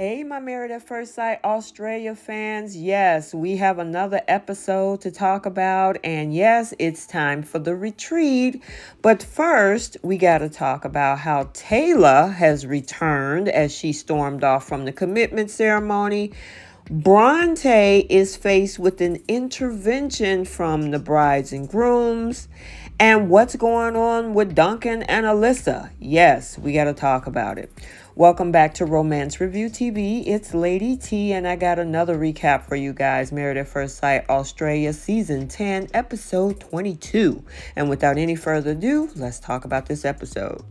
Hey, my Married at First Sight Australia fans. Yes, we have another episode to talk about. And yes, it's time for the retreat. But first, we got to talk about how Taylor has returned as she stormed off from the commitment ceremony. Bronte is faced with an intervention from the brides and grooms. And what's going on with Duncan and Alyssa? Yes, we got to talk about it. Welcome back to Romance Review TV. It's Lady T, and I got another recap for you guys. Married at First Sight Australia Season 10, Episode 22. And without any further ado, let's talk about this episode.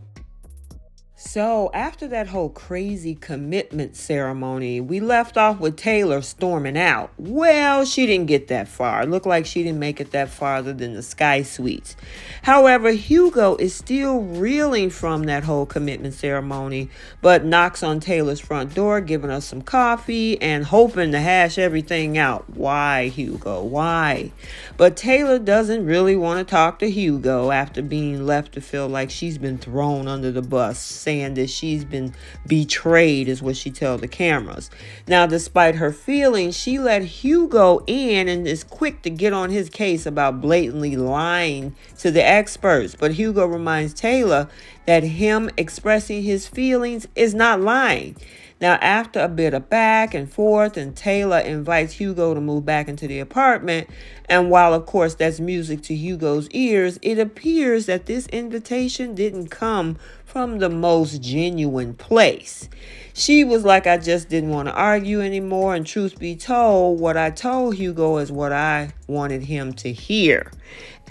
So, after that whole crazy commitment ceremony, we left off with Taylor storming out. Well, she didn't get that far. It looked like she didn't make it that farther than the Sky Suites. However, Hugo is still reeling from that whole commitment ceremony, but knocks on Taylor's front door, giving us some coffee and hoping to hash everything out. Why, Hugo? Why? But Taylor doesn't really want to talk to Hugo after being left to feel like she's been thrown under the bus, saying that she's been betrayed is what she tells the cameras. Now, despite her feelings, she let Hugo in and is quick to get on his case about blatantly lying to the experts. But Hugo reminds Taylor that him expressing his feelings is not lying. Now, after a bit of back and forth, and Taylor invites Hugo to move back into the apartment, and while, of course, that's music to Hugo's ears, it appears that this invitation didn't come from the most genuine place. She was like, I just didn't want to argue anymore, and truth be told, what I told Hugo is what I wanted him to hear.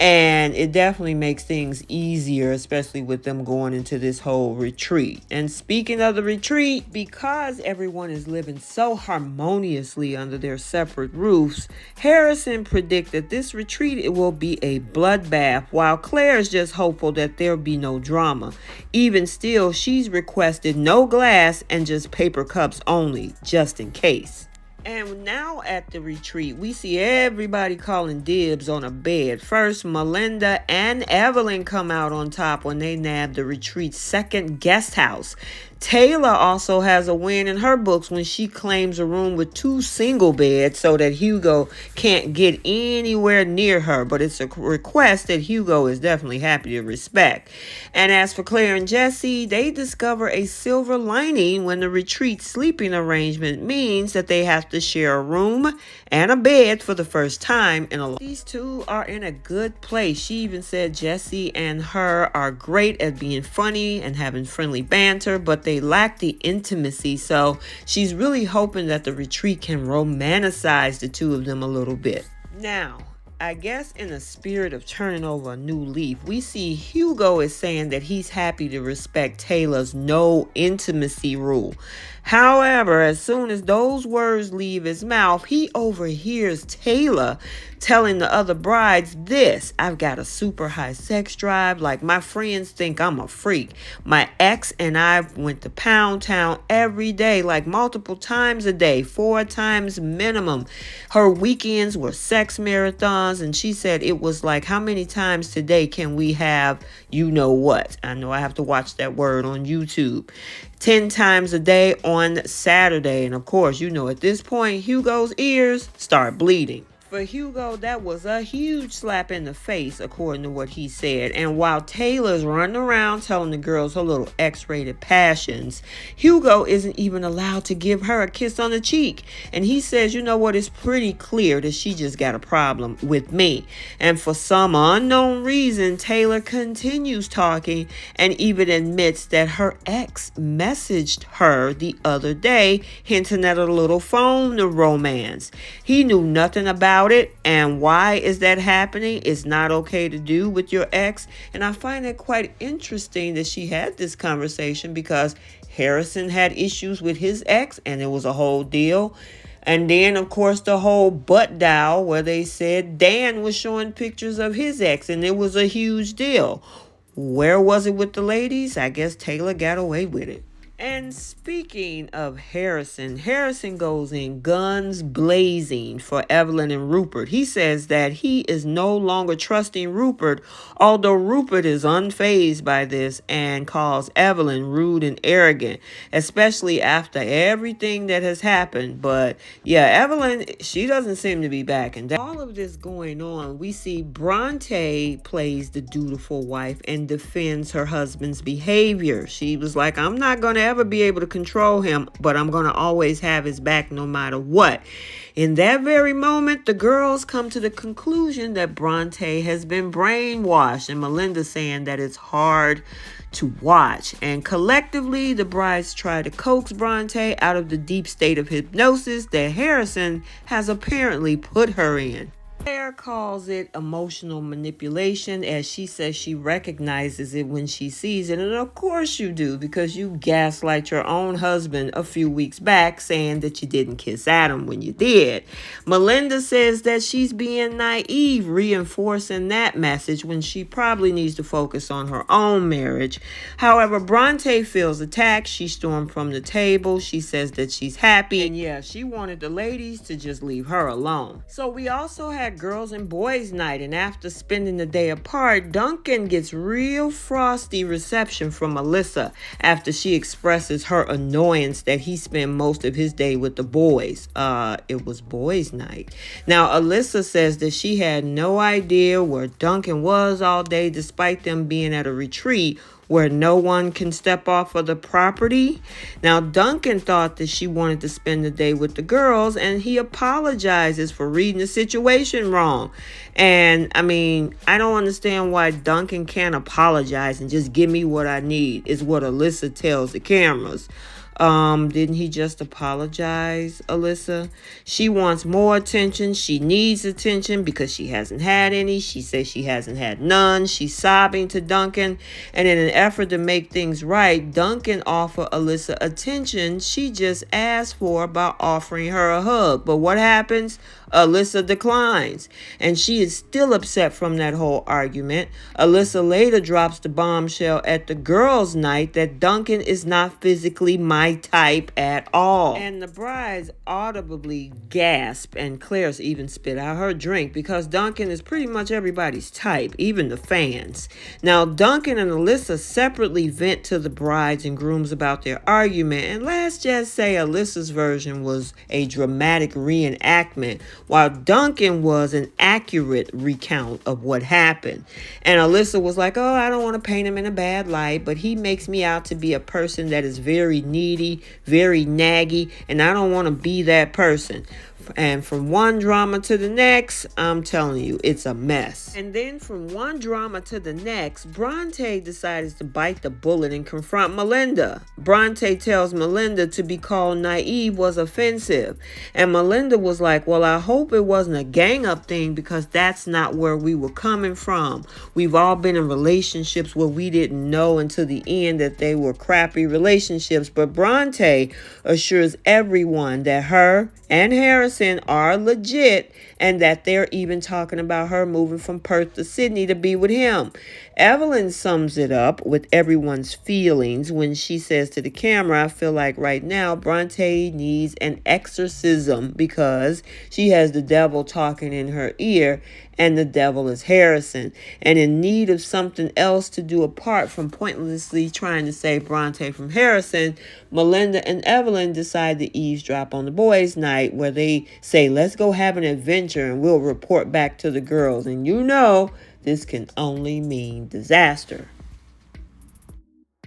And it definitely makes things easier, especially with them going into this whole retreat. And speaking of the retreat, because everyone is living so harmoniously under their separate roofs, Harrison predicts that this retreat it will be a bloodbath, while Claire is just hopeful that there'll be no drama. Even still, she's requested no glass and just paper cups only, just in case. And now at the retreat, we see everybody calling dibs on a bed. First, Melinda and Evelyn come out on top when they nab the retreat's second guest house. Taylor also has a win in her books when she claims a room with 2 single beds so that Hugo can't get anywhere near her. But it's a request that Hugo is definitely happy to respect. And as for Claire and Jesse, they discover a silver lining when the retreat sleeping arrangement means that they have to share a room and a bed for the first time in a long. These two are in a good place. She even said Jesse and her are great at being funny and having friendly banter, but they lack the intimacy. So she's really hoping that the retreat can romanticize the two of them a little bit. Now, I guess in the spirit of turning over a new leaf, we see Hugo is saying that he's happy to respect Taylor's no intimacy rule. However, as soon as those words leave his mouth, he overhears Taylor telling the other brides this: I've got a super high sex drive. Like, my friends think I'm a freak. My ex and I went to Pound Town every day, like multiple times a day, 4 times minimum. Her weekends were sex marathons, and she said it was like, how many times today can we have you know what? I know I have to watch that word on YouTube. 10 times a day on Saturday. And of course, you know, at this point, Hugo's ears start bleeding. For Hugo, that was a huge slap in the face, according to what he said. And while Taylor's running around telling the girls her little X-rated passions, Hugo isn't even allowed to give her a kiss on the cheek. And he says, you know what, it's pretty clear that she just got a problem with me. And for some unknown reason, Taylor continues talking and even admits that her ex messaged her the other day, hinting at a little phone romance. He knew nothing about it, and why is that happening? It's not okay to do with your ex. And I find it quite interesting that she had this conversation because Harrison had issues with his ex and it was a whole deal. And then, of course, the whole butt dial where they said Dan was showing pictures of his ex and it was a huge deal. Where was it with the ladies? I guess Taylor got away with it. And speaking of Harrison, Harrison goes in guns blazing for Evelyn and Rupert. He says that he is no longer trusting Rupert, although Rupert is unfazed by this and calls Evelyn rude and arrogant, especially after everything that has happened. But yeah, Evelyn, she doesn't seem to be backing down. All of this going on, we see Bronte plays the dutiful wife and defends her husband's behavior. She was like, I'm not going to ever be able to control him, but I'm going to always have his back no matter what. In that very moment, the girls come to the conclusion that Bronte has been brainwashed, and Melinda saying that it's hard to watch. And collectively, the brides try to coax Bronte out of the deep state of hypnosis that Harrison has apparently put her in. Claire calls it emotional manipulation, as she says she recognizes it when she sees it. And of course you do, because you gaslight your own husband a few weeks back saying that you didn't kiss Adam when you did. Melinda says that she's being naive, reinforcing that message when she probably needs to focus on her own marriage. However, Bronte feels attacked. She stormed from the table. She says that she's happy. And yeah, she wanted the ladies to just leave her alone. So we also had girls and boys night, and after spending the day apart, Duncan gets real frosty reception from Alyssa after she expresses her annoyance that he spent most of his day with the boys. It was boys night. Now Alyssa says that she had no idea where Duncan was all day, despite them being at a retreat where no one can step off of the property. Now, Duncan thought that she wanted to spend the day with the girls, and he apologizes for reading the situation wrong. And I mean, I don't understand why Duncan can't apologize and just give me what I need, is what Alyssa tells the cameras. Didn't he just apologize, Alyssa? She wants more attention. She needs attention because she hasn't had any. She says she hasn't had none. She's sobbing to Duncan. And in an effort to make things right, Duncan offered Alyssa attention she just asked for by offering her a hug. But what happens? Alyssa declines, and she is still upset from that whole argument. Alyssa later drops the bombshell at the girls' night that Duncan is not physically my type at all. And the brides audibly gasp, and Claire's even spit out her drink because Duncan is pretty much everybody's type, even the fans. Now, Duncan and Alyssa separately vent to the brides and grooms about their argument, and let's just say Alyssa's version was a dramatic reenactment, while Duncan was an accurate recount of what happened. And Alyssa was like, oh, I don't want to paint him in a bad light, but he makes me out to be a person that is very needy, very naggy, and I don't want to be that person. And from one drama to the next, I'm telling you, it's a mess. And then from one drama to the next, Bronte decides to bite the bullet and confront Melinda. Bronte tells Melinda to be called naive was offensive. And Melinda was like, well, I hope it wasn't a gang up thing because that's not where we were coming from. We've all been in relationships where we didn't know until the end that they were crappy relationships. But Bronte assures everyone that her and Harrison are legit and that they're even talking about her moving from Perth to Sydney to be with him. Evelyn sums it up with everyone's feelings when she says to the camera, I feel like right now Bronte needs an exorcism because she has the devil talking in her ear, and the devil is Harrison, and in need of something else to do apart from pointlessly trying to save Bronte from Harrison. Melinda and Evelyn decide to eavesdrop on the boys' night where they say, let's go have an adventure and we'll report back to the girls. And you know, this can only mean disaster.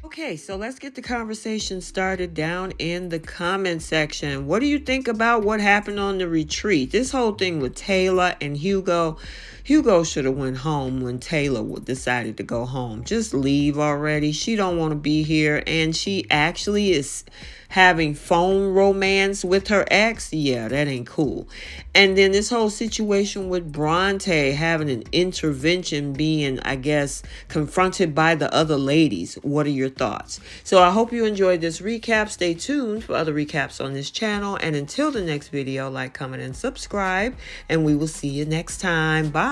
Okay, so let's get the conversation started down in the comment section. What do you think about what happened on the retreat? This whole thing with Taylor and Hugo. Hugo should have went home when Taylor decided to go home. Just leave already. She don't want to be here, and she actually is having phone romance with her ex. Yeah, that ain't cool. And then this whole situation with Bronte having an intervention, being, I guess, confronted by the other ladies. What are your thoughts? So I hope you enjoyed this recap. Stay tuned for other recaps on this channel. And until the next video, like, comment, and subscribe. And we will see you next time. Bye.